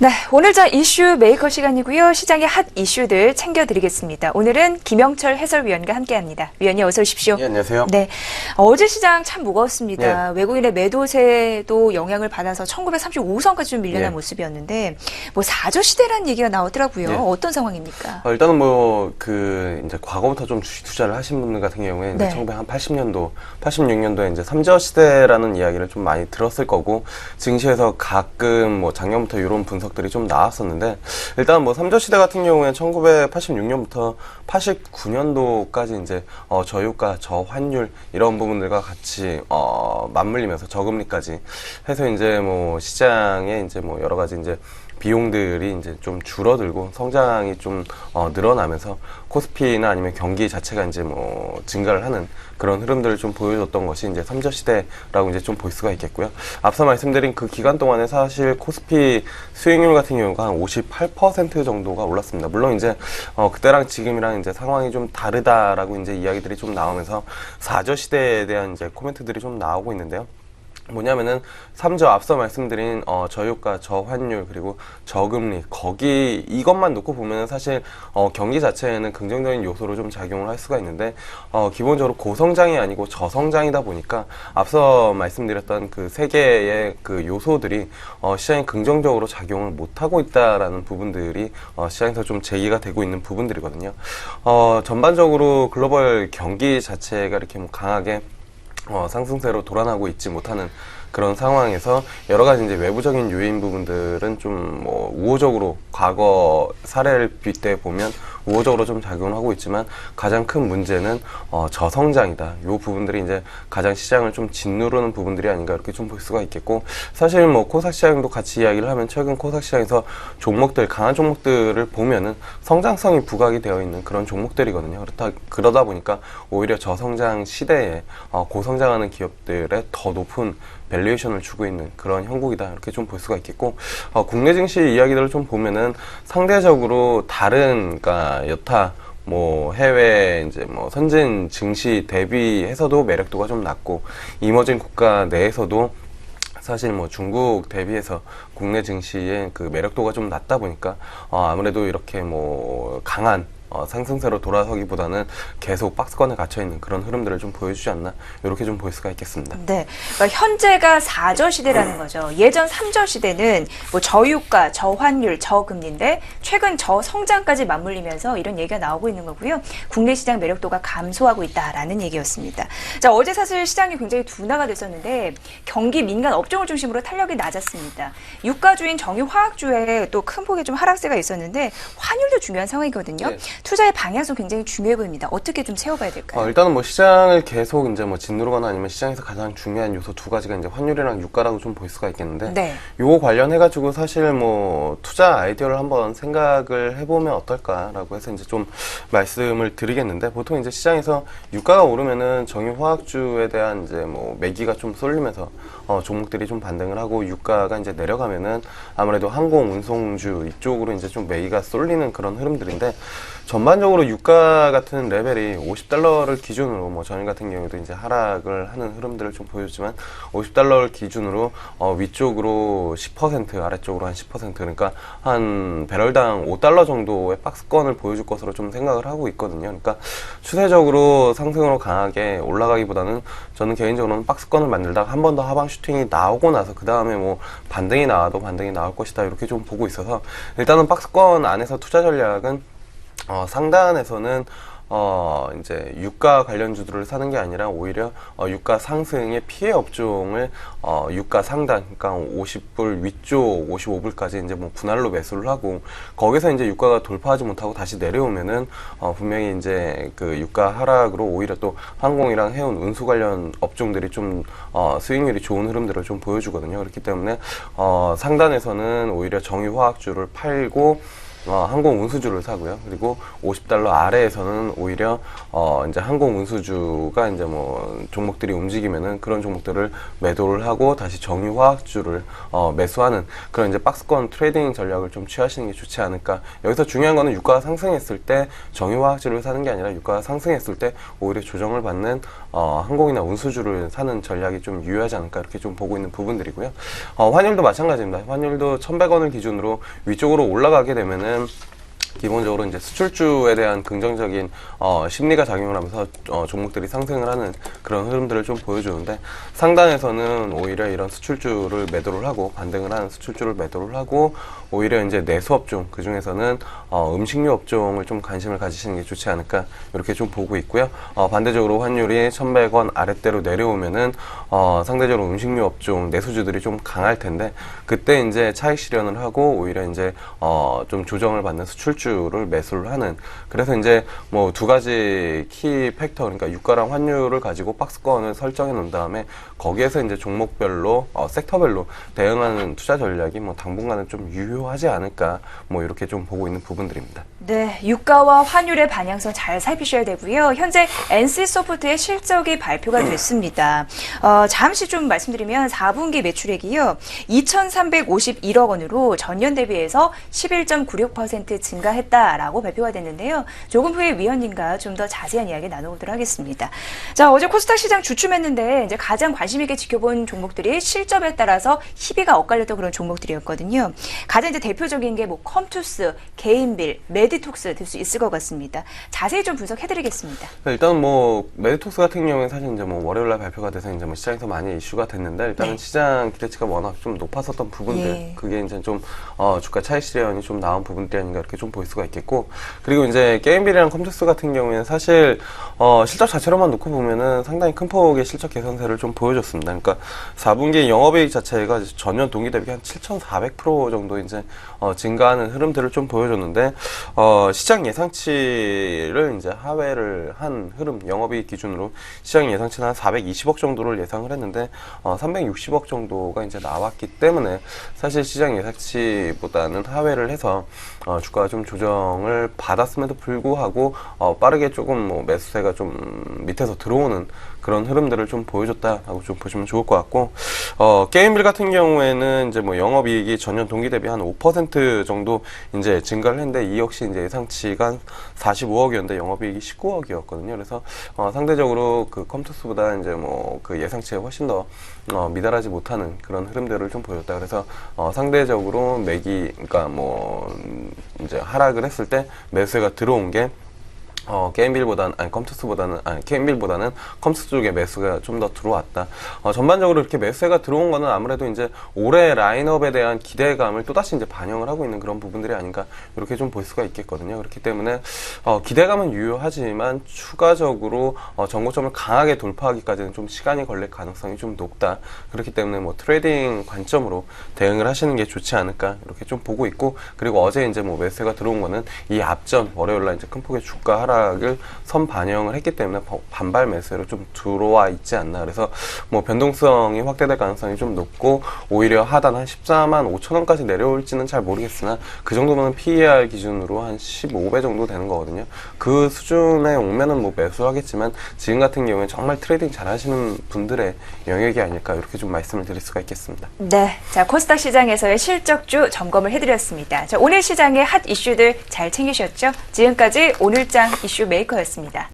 네, 오늘자 이슈 메이커 시간이고요. 시장의 핫 이슈들 챙겨드리겠습니다. 오늘은 김영철 해설위원과 함께합니다. 위원님 어서 오십시오. 네, 안녕하세요. 네, 어제 시장 참 무거웠습니다. 외국인의 매도세도 영향을 받아서 1935선까지 좀 밀려난 모습이었는데 뭐 사저 시대라는 얘기가 나오더라고요. 어떤 상황입니까? 일단은 이제 과거부터 좀 주식 투자를 하신 분들 같은 경우에 이제 1980년도, 86년도에 이제 삼저 시대라는 이야기를 좀 많이 들었을 거고, 증시에서 가끔 뭐 작년부터 이런 분석들이 좀 나왔었는데, 일단 뭐 삼저 시대 같은 경우에 1986년부터 89년도까지 이제 저유가, 저환율 이런 부분들과 같이 맞물리면서 저금리까지 해서 이제 뭐 시장에 이제 뭐 여러 가지 이제 비용들이 이제 좀 줄어들고 성장이 좀 늘어나면서 코스피나 아니면 경기 자체가 이제 뭐 증가를 하는 그런 흐름들을 좀 보여줬던 것이 이제 삼저 시대라고 이제 좀 볼 수가 있겠고요. 앞서 말씀드린 그 기간 동안에 사실 코스피 수익률 같은 경우가 한 58% 정도가 올랐습니다. 물론 이제 그때랑 지금이랑 이제 상황이 좀 다르다라고 이제 이야기들이 좀 나오면서 사저 시대에 대한 이제 코멘트들이 좀 나오고 있는데요. 뭐냐면은 삼저 앞서 말씀드린 저유가, 저환율 그리고 저금리 거기 이것만 놓고 보면은 사실 경기 자체에는 긍정적인 요소로 좀 작용을 할 수가 있는데 기본적으로 고성장이 아니고 저성장이다 보니까 앞서 말씀드렸던 그 세 개의 그 요소들이 시장에 긍정적으로 작용을 못 하고 있다라는 부분들이 시장에서 좀 제기가 되고 있는 부분들이거든요. 전반적으로 글로벌 경기 자체가 이렇게 뭐 강하게 상승세로 돌아나고 있지 못하는 그런 상황에서 여러 가지 이제 외부적인 요인 부분들은 좀 뭐 우호적으로 과거 사례를 빗대 보면 우호적으로 좀 작용을 하고 있지만 가장 큰 문제는 저성장이다. 요 부분들이 이제 가장 시장을 좀 짓누르는 부분들이 아닌가 이렇게 좀 볼 수가 있겠고, 사실 뭐 코스닥 시장도 같이 이야기를 하면 최근 코스닥 시장에서 종목들 강한 종목들을 보면은 성장성이 부각이 되어 있는 그런 종목들이거든요. 그러다 보니까 오히려 저성장 시대에 고성장하는 기업들의 더 높은 밸류에이션을 주고 있는 그런 형국이다 이렇게 좀 볼 수가 있겠고, 국내 증시 이야기들을 좀 보면은 상대적으로 다른 그러니까 여타 뭐 해외 이제 뭐 선진 증시 대비해서도 매력도가 좀 낮고, 이머징 국가 내에서도 사실 뭐 중국 대비해서 국내 증시의 그 매력도가 좀 낮다 보니까 아무래도 이렇게 뭐 강한 상승세로 돌아서기보다는 계속 박스권에 갇혀있는 그런 흐름들을 좀 보여주지 않나 이렇게 좀 볼 수가 있겠습니다. 네, 그러니까 현재가 사저 시대라는 거죠. 예전 삼저 시대는 뭐 저유가, 저환율, 저금리인데 최근 저성장까지 맞물리면서 이런 얘기가 나오고 있는 거고요. 국내 시장 매력도가 감소하고 있다라는 얘기였습니다. 자, 어제 사실 시장이 굉장히 둔화가 됐었는데 경기 민간 업종을 중심으로 탄력이 낮았습니다. 유가주인 정유화학주에 또 큰 폭의 좀 하락세가 있었는데 환율도 중요한 상황이거든요. 네. 투자의 방향성 굉장히 중요해 보입니다. 어떻게 좀 세워봐야 될까요? 일단은 뭐 시장을 계속 이제 뭐 짓누르거나 아니면 시장에서 가장 중요한 요소 두 가지가 이제 환율이랑 유가라고 좀 볼 수가 있겠는데, 요거 관련해가지고 사실 뭐 투자 아이디어를 한번 생각을 해보면 어떨까라고 해서 이제 좀 말씀을 드리겠는데, 보통 이제 시장에서 유가가 오르면은 정유화학주에 대한 이제 뭐 매기가 좀 쏠리면서 종목들이 좀 반등을 하고, 유가가 이제 내려가면은 아무래도 항공 운송주 이쪽으로 이제 좀 매기가 쏠리는 그런 흐름들인데, 전반적으로 유가 같은 레벨이 $50를 기준으로 뭐 전일 같은 경우도 이제 하락을 하는 흐름들을 좀 보여주지만, $50를 기준으로 위쪽으로 10% 아래쪽으로 한 10% 그러니까 한 배럴당 $5 정도의 박스권을 보여줄 것으로 좀 생각을 하고 있거든요. 그러니까 추세적으로 상승으로 강하게 올라가기보다는 저는 개인적으로는 박스권을 만들다가 한 번 더 하방 슈팅이 나오고 나서 그 다음에 뭐 반등이 나와도 반등이 나올 것이다 이렇게 좀 보고 있어서, 일단은 박스권 안에서 투자 전략은 상단에서는 이제 유가 관련주들을 사는 게 아니라 오히려 유가 상승의 피해 업종을 유가 상단, 그러니까 50불 위쪽 55불까지 이제 뭐 분할로 매수를 하고, 거기서 이제 유가가 돌파하지 못하고 다시 내려오면은 분명히 이제 그 유가 하락으로 오히려 또 항공이랑 해운 운수 관련 업종들이 좀 수익률이 좋은 흐름들을 좀 보여주거든요. 그렇기 때문에 상단에서는 오히려 정유화학주를 팔고 항공 운수주를 사고요. 그리고 $50 아래에서는 오히려 이제 항공 운수주가 이제 뭐 종목들이 움직이면은 그런 종목들을 매도를 하고 다시 정유화학주를 매수하는 그런 이제 박스권 트레이딩 전략을 좀 취하시는 게 좋지 않을까. 여기서 중요한 거는 유가가 상승했을 때 정유화학주를 사는 게 아니라 유가가 상승했을 때 오히려 조정을 받는 항공이나 운수주를 사는 전략이 좀 유효하지 않을까 이렇게 좀 보고 있는 부분들이고요. 환율도 마찬가지입니다. 환율도 1,100원을 기준으로 위쪽으로 올라가게 되면은 기본적으로 이제 수출주에 대한 긍정적인 심리가 작용을 하면서 종목들이 상승을 하는 그런 흐름들을 좀 보여주는데, 상단에서는 오히려 이런 수출주를 매도를 하고 반등을 하는 수출주를 매도를 하고 오히려 이제 내수 업종, 그 중에서는 음식료 업종을 좀 관심을 가지시는 게 좋지 않을까 이렇게 좀 보고 있고요. 반대적으로 환율이 1,100원 아랫대로 내려오면은 상대적으로 음식료 업종 내수주들이 좀 강할 텐데, 그때 이제 차익 실현을 하고 오히려 이제 좀 조정을 받는 수출주를 매수를 하는, 그래서 이제 뭐 두 가지 키 팩터, 그러니까 유가랑 환율을 가지고 박스권을 설정해 놓은 다음에 거기에서 이제 종목별로 섹터별로 대응하는 투자 전략이 뭐 당분간은 좀 유효하지 않을까 뭐 이렇게 좀 보고 있는 부분들입니다. 네, 유가와 환율의 방향성 잘 살피셔야 되고요. 현재 NC소프트의 실적이 발표가 됐습니다. 잠시 좀 말씀드리면 4분기 매출액이요, 2,351억 원으로 전년 대비해서 11.96% 증가했다라고 발표가 됐는데요. 조금 후에 위원님과 좀 더 자세한 이야기 나눠보도록 하겠습니다. 자, 어제 코스닥 시장 주춤했는데 이제 가장 관심 있게 지켜본 종목들이 실적에 따라서 희비가 엇갈렸던 그런 종목들이었거든요. 가장 이제 대표적인 게 뭐 컴투스, 개인빌, 메디톡스 될 수 있을 것 같습니다. 자세히 좀 분석해드리겠습니다. 일단 뭐 메디톡스 같은 경우에 사실 이제 뭐 월요일날 발표가 돼서 이제 뭐 시장에서 많이 이슈가 됐는데, 일단은 시장 기대치가 워낙 좀 높았었던 부분들, 그게 이제 좀 주가 차익 실현이 좀 나온 부분들이 아닌가 이렇게 좀 볼 수가 있겠고, 그리고 이제 게임빌이랑 컴투스 같은 경우에는 사실 실적 자체로만 놓고 보면은 상당히 큰 폭의 실적 개선세를 좀 보여줬습니다. 그러니까 4분기 영업이익 자체가 전년 동기 대비 한 7,400% 정도 이제 증가하는 흐름들을 좀 보여줬는데, 시장 예상치를 이제 하회를 한 흐름, 영업이익 기준으로 시장 예상치는 한 420억 정도를 예상을 했는데 360억 정도가 이제 나왔기 때문에 사실 시장 예상치보다는 하회를 해서 주가가 좀 조정을 받았음에도 불구하고 빠르게 조금 뭐 매수세가 좀 밑에서 들어오는 그런 흐름들을 좀 보여줬다라고 좀 보시면 좋을 것 같고, 게임빌 같은 경우에는 이제 뭐 영업이익이 전년 동기 대비 한 5% 정도 이제 증가를 했는데, 이 역시 이제 예상치가 한 45억이었는데 영업이익이 19억이었거든요. 그래서 상대적으로 그 컴투스보다 이제 뭐 그 예상치에 훨씬 더 미달하지 못하는 그런 흐름들을 좀 보였다. 그래서 상대적으로 그러니까 뭐 이제 하락을 했을 때 매수가 들어온 게 게임빌보다는 컴투스 쪽에 매수가 좀 더 들어왔다. 전반적으로 이렇게 매수가 들어온 거는 아무래도 이제 올해 라인업에 대한 기대감을 또다시 이제 반영을 하고 있는 그런 부분들이 아닌가 이렇게 좀 볼 수가 있겠거든요. 그렇기 때문에 기대감은 유효하지만 추가적으로 전고점을 강하게 돌파하기까지는 좀 시간이 걸릴 가능성이 좀 높다. 그렇기 때문에 뭐 트레이딩 관점으로 대응을 하시는 게 좋지 않을까 이렇게 좀 보고 있고, 그리고 어제 이제 뭐 매수가 들어온 거는 이 앞전 월요일날 이제 큰 폭의 주가 하락을 선 반영을 했기 때문에 반발 매수로 좀 들어와 있지 않나. 그래서 뭐 변동성이 확대될 가능성이 좀 높고, 오히려 하단 한 14만 5천 원까지 내려올지는 잘 모르겠으나 그 정도면 PER 기준으로 한 15배 정도 되는 거거든요. 그 수준에 오면은 뭐 매수하겠지만 지금 같은 경우에 정말 트레이딩 잘 하시는 분들의 영역이 아닐까 이렇게 좀 말씀을 드릴 수가 있겠습니다. 네, 자, 코스닥 시장에서의 실적주 점검을 해드렸습니다. 자, 오늘 시장의 핫 이슈들 잘 챙기셨죠? 지금까지 오늘장 이슈 메이커였습니다.